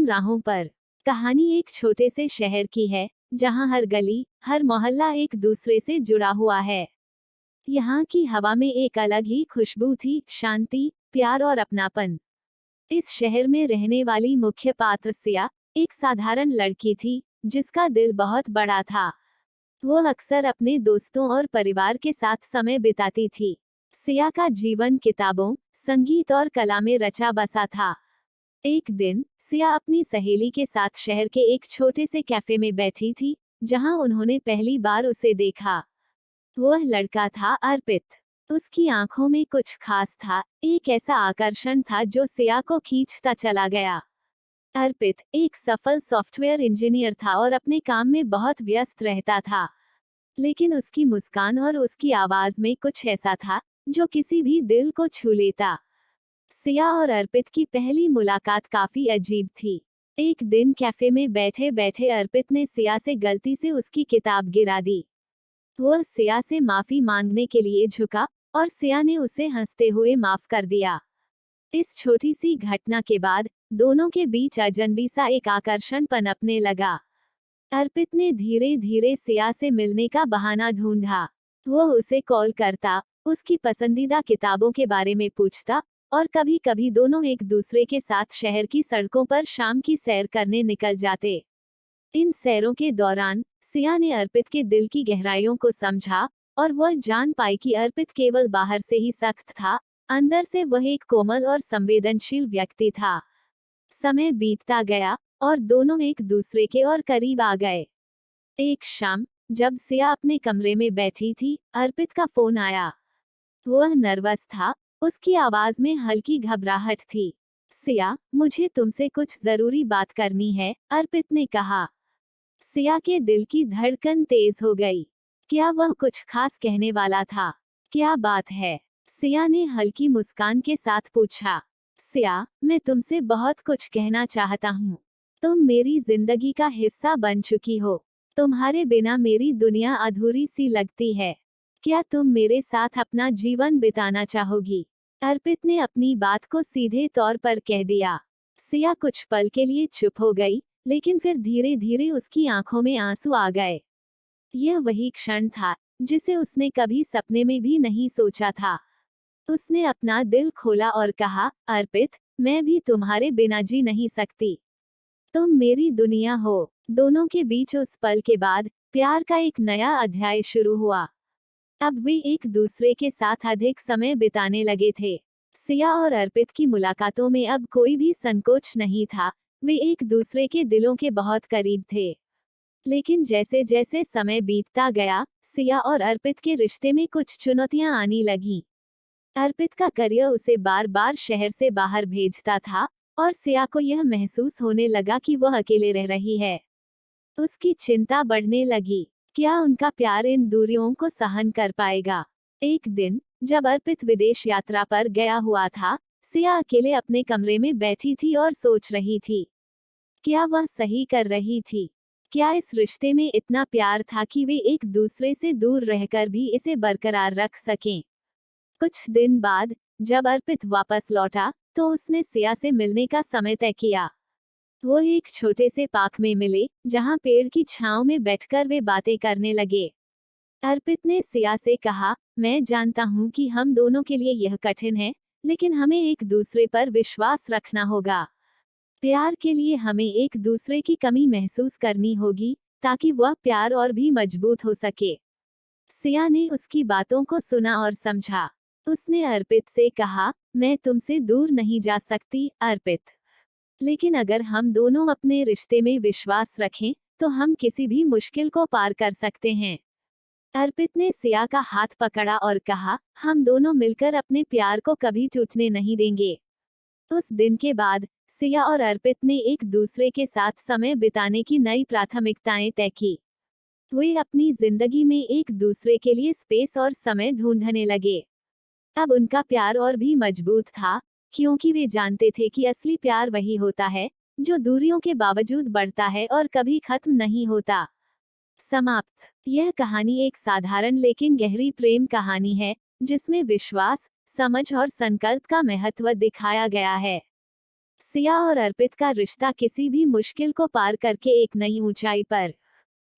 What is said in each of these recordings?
राहों पर। कहानी एक छोटे से शहर की है, जहां हर गली, हर मोहल्ला एक दूसरे से जुड़ा हुआ है। यहाँ की हवा में एक अलग ही खुशबू थी, शांति, प्यार और अपनापन। इस शहर में रहने वाली मुख्य पात्र सिया एक साधारण लड़की थी, जिसका दिल बहुत बड़ा था। वो अक्सर अपने दोस्तों और परिवार के साथ समय बिताती थी। सिया का जीवन किताबों, संगीत और कला में रचा बसा था। एक दिन सिया अपनी सहेली के साथ शहर के एक छोटे से कैफे में बैठी थी, जहां उन्होंने पहली बार उसे देखा। वह लड़का था अर्पित। उसकी आंखों में कुछ खास था, एक ऐसा आकर्षण था जो सिया को खींचता चला गया। अर्पित एक सफल सॉफ्टवेयर इंजीनियर था और अपने काम में बहुत व्यस्त रहता था। लेकिन उसकी मुस्कान और उसकी आवाज में कुछ ऐसा था जो किसी भी दिल को छू लेता। सिया और अर्पित की पहली मुलाकात काफी अजीब थी। एक दिन कैफे में बैठे बैठे अर्पित ने सिया से गलती से उसकी किताब गिरा दी। वह सिया से माफी मांगने के लिए झुका और सिया ने उसे हंसते हुए माफ कर दिया। इस छोटी सी घटना के बाद दोनों के बीच अजनबी सा एक आकर्षण पनपने लगा। अर्पित ने धीरे धीरे सिया से मिलने का बहाना ढूंढा। वह उसे कॉल करता, उसकी पसंदीदा किताबों के बारे में पूछता और कभी कभी दोनों एक दूसरे के साथ शहर की सड़कों पर शाम की सैर करने निकल जाते। इन सैरों के दौरान सिया ने अर्पित के दिल की गहराइयों को समझा और वह जान पाई कि अर्पित केवल बाहर से ही सख्त था, अंदर से वह एक कोमल और संवेदनशील व्यक्ति था। समय बीतता गया और दोनों एक दूसरे के और करीब आ गए। एक शाम जब सिया अपने कमरे में बैठी थी, अर्पित का फोन आया। वह नर्वस था, उसकी आवाज में हल्की घबराहट थी। सिया, मुझे तुमसे कुछ जरूरी बात करनी है, अर्पित ने कहा। सिया के दिल की धड़कन तेज हो गई। क्या वह कुछ खास कहने वाला था? क्या बात है? सिया ने हल्की मुस्कान के साथ पूछा। सिया, मैं तुमसे बहुत कुछ कहना चाहता हूँ। तुम मेरी जिंदगी का हिस्सा बन चुकी हो। तुम्हारे बिना मेरी दुनिया अधूरी सी लगती है। क्या तुम मेरे साथ अपना जीवन बिताना चाहोगी? अर्पित ने अपनी बात को सीधे तौर पर कह दिया। सिया कुछ पल के लिए चुप हो गई, लेकिन फिर धीरे धीरे उसकी आंखों में आंसू आ गए। यह वही क्षण था जिसे उसने कभी सपने में भी नहीं सोचा था। उसने अपना दिल खोला और कहा, अर्पित, मैं भी तुम्हारे बिना जी नहीं सकती। तुम मेरी दुनिया हो। दोनों के बीच उस पल के बाद प्यार का एक नया अध्याय शुरू हुआ। अब वे एक दूसरे के साथ अधिक समय बिताने लगे थे। सिया और अर्पित की मुलाकातों में अब कोई भी संकोच नहीं था। वे एक दूसरे के दिलों के बहुत करीब थे। लेकिन जैसे जैसे समय बीतता गया, सिया और अर्पित के रिश्ते में कुछ चुनौतियां आने लगीं। अर्पित का करियर उसे बार बार शहर से बाहर भेजता था और सिया को यह महसूस होने लगा कि वह अकेले रह रही है। उसकी चिंता बढ़ने लगी। क्या उनका प्यार इन दूरियों को सहन कर पाएगा? एक दिन जब अर्पित विदेश यात्रा पर गया हुआ था, सिया अकेले अपने कमरे में बैठी थी और सोच रही थी। क्या वह सही कर रही थी? क्या इस रिश्ते में इतना प्यार था कि वे एक दूसरे से दूर रहकर भी इसे बरकरार रख सकें? कुछ दिन बाद जब अर्पित वापस लौटा, तो उसने सिया से मिलने का समय तय किया। वो एक छोटे से पार्क में मिले, जहां पेड़ की छांव में बैठकर वे बातें करने लगे। अर्पित ने सिया से कहा, मैं जानता हूं कि हम दोनों के लिए यह कठिन है, लेकिन हमें एक दूसरे पर विश्वास रखना होगा। प्यार के लिए हमें एक दूसरे की कमी महसूस करनी होगी, ताकि वह प्यार और भी मजबूत हो सके। सिया ने उसकी बातों को सुना और समझा। उसने अर्पित से कहा, मैं तुमसे दूर नहीं जा सकती, अर्पित। लेकिन अगर हम दोनों अपने रिश्ते में विश्वास रखें, तो हम किसी भी मुश्किल को पार कर सकते हैं। अर्पित ने सिया का हाथ पकड़ा और कहा, हम दोनों मिलकर अपने प्यार को कभी टूटने नहीं देंगे। उस दिन के बाद सिया और अर्पित ने एक दूसरे के साथ समय बिताने की नई प्राथमिकताएं तय की। वे अपनी जिंदगी में एक दूसरे के लिए स्पेस और समय ढूंढने लगे। अब उनका प्यार और भी मजबूत था, क्योंकि वे जानते थे कि असली प्यार वही होता है जो दूरियों के बावजूद बढ़ता है और कभी खत्म नहीं होता। समाप्त। यह कहानी एक साधारण लेकिन गहरी प्रेम कहानी है, जिसमें विश्वास, समझ और संकल्प का महत्व दिखाया गया है। सिया और अर्पित का रिश्ता किसी भी मुश्किल को पार करके एक नई ऊंचाई पर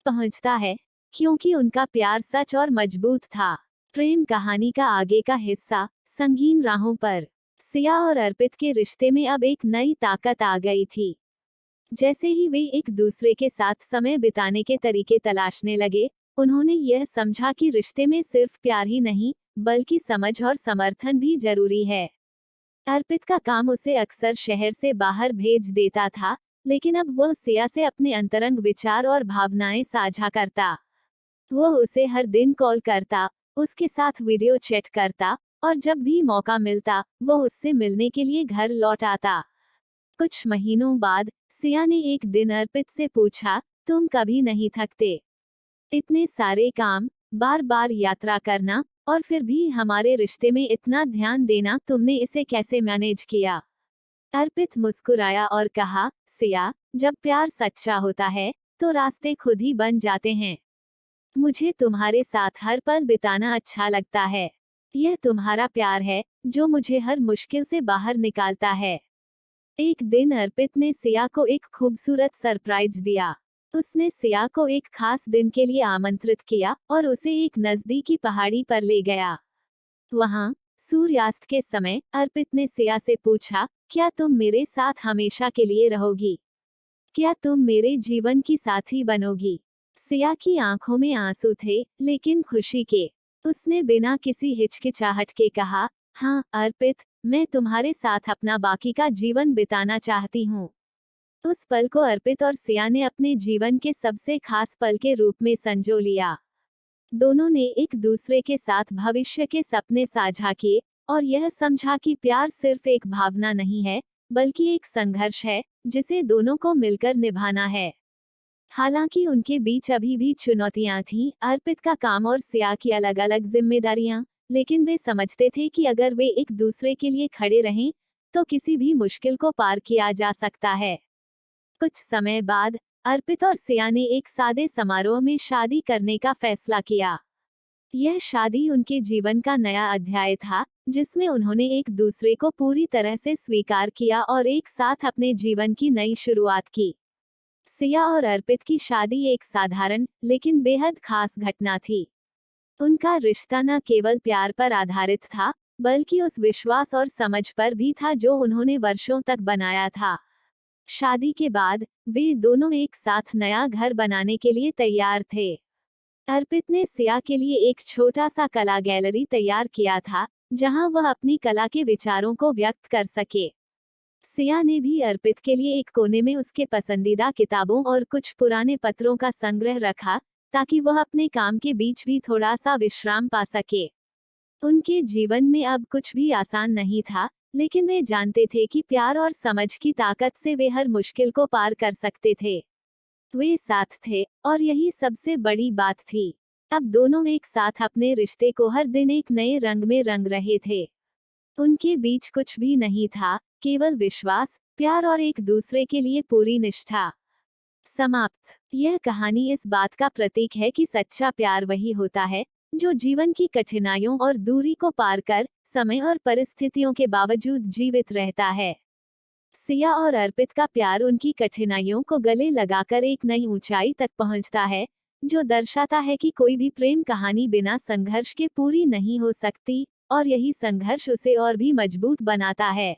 पहुंचता है, क्योंकि उनका प्यार सच और मजबूत था। प्रेम कहानी का आगे का हिस्सा, संगीन राहों पर। सिया और अर्पित के रिश्ते में अब एक नई ताकत आ गई थी। जैसे ही वे एक दूसरे के साथ समय बिताने के तरीके तलाशने लगे, उन्होंने यह समझा कि रिश्ते में सिर्फ प्यार ही नहीं, बल्कि समझ और समर्थन भी जरूरी है। अर्पित का काम उसे अक्सर शहर से बाहर भेज देता था, लेकिन अब वह सिया से अपने अंतरंग विचार और भावनाएं साझा करता। वह उसे हर दिन कॉल करता, उसके साथ वीडियो चैट करता, और जब भी मौका मिलता, वह उससे मिलने के लिए घर लौट आता। कुछ महीनों बाद सिया ने एक दिन अर्पित से पूछा, तुम कभी नहीं थकते? इतने सारे काम, बार बार यात्रा करना, और फिर भी हमारे रिश्ते में इतना ध्यान देना, तुमने इसे कैसे मैनेज किया? अर्पित मुस्कुराया और कहा, सिया, जब प्यार सच्चा होता है तो रास्ते खुद ही बन जाते हैं। मुझे तुम्हारे साथ हर पल बिताना अच्छा लगता है। यह तुम्हारा प्यार है जो मुझे हर मुश्किल से बाहर निकालता है। एक दिन अर्पित ने सिया को एक खूबसूरत सरप्राइज दिया। उसने सिया को एक खास दिन के लिए आमंत्रित किया और उसे एक नजदीकी पहाड़ी पर ले गया। वहां सूर्यास्त के समय अर्पित ने सिया से पूछा, क्या तुम मेरे साथ हमेशा के लिए रहोगी? क्या तुम मेरे जीवन की साथी बनोगी? सिया की आंखों में आंसू थे, लेकिन खुशी के। उसने बिना किसी हिचकिचाहट के कहा, हाँ अर्पित, मैं तुम्हारे साथ अपना बाकी का जीवन बिताना चाहती हूँ। उस पल को अर्पित और सिया ने अपने जीवन के सबसे खास पल के रूप में संजो लिया। दोनों ने एक दूसरे के साथ भविष्य के सपने साझा किए, और यह समझा कि प्यार सिर्फ एक भावना नहीं है, बल्कि एक संघर्ष है जिसे दोनों को मिलकर निभाना है। हालांकि उनके बीच अभी भी चुनौतियां थीं, अर्पित का काम और सिया की अलग अलग जिम्मेदारियां, लेकिन वे समझते थे कि अगर वे एक दूसरे के लिए खड़े रहें, तो किसी भी मुश्किल को पार किया जा सकता है। कुछ समय बाद अर्पित और सिया ने एक सादे समारोह में शादी करने का फैसला किया। यह शादी उनके जीवन का नया अध्याय था, जिसमें उन्होंने एक दूसरे को पूरी तरह से स्वीकार किया और एक साथ अपने जीवन की नई शुरुआत की। सिया और अर्पित की शादी एक साधारण लेकिन बेहद खास घटना थी। उनका रिश्ता न केवल प्यार पर आधारित था, बल्कि उस विश्वास और समझ पर भी था जो उन्होंने वर्षों तक बनाया था। शादी के बाद वे दोनों एक साथ नया घर बनाने के लिए तैयार थे। अर्पित ने सिया के लिए एक छोटा सा कला गैलरी तैयार किया था, जहां वह अपनी कला के विचारों को व्यक्त कर सके। सिया ने भी अर्पित के लिए एक कोने में उसके पसंदीदा किताबों और कुछ पुराने पत्रों का संग्रह रखा, ताकि वह अपने काम के बीच भी थोड़ा सा विश्राम पा सके। उनके जीवन में अब कुछ भी आसान नहीं था, लेकिन वे जानते थे कि प्यार और समझ की ताकत से वे हर मुश्किल को पार कर सकते थे। वे साथ थे, और यही सबसे बड़ी बात थी। अब दोनों एक साथ अपने रिश्ते को हर दिन एक नए रंग में रंग रहे थे। उनके बीच कुछ भी नहीं था, केवल विश्वास, प्यार और एक दूसरे के लिए पूरी निष्ठा। समाप्त। यह कहानी इस बात का प्रतीक है कि सच्चा प्यार वही होता है जो जीवन की कठिनाइयों और दूरी को पार कर, समय और परिस्थितियों के बावजूद जीवित रहता है। सिया और अर्पित का प्यार उनकी कठिनाइयों को गले लगाकर एक नई ऊंचाई तक पहुंचता है, जो दर्शाता है कि कोई भी प्रेम कहानी बिना संघर्ष के पूरी नहीं हो सकती, और यही संघर्ष उसे और भी मजबूत बनाता है।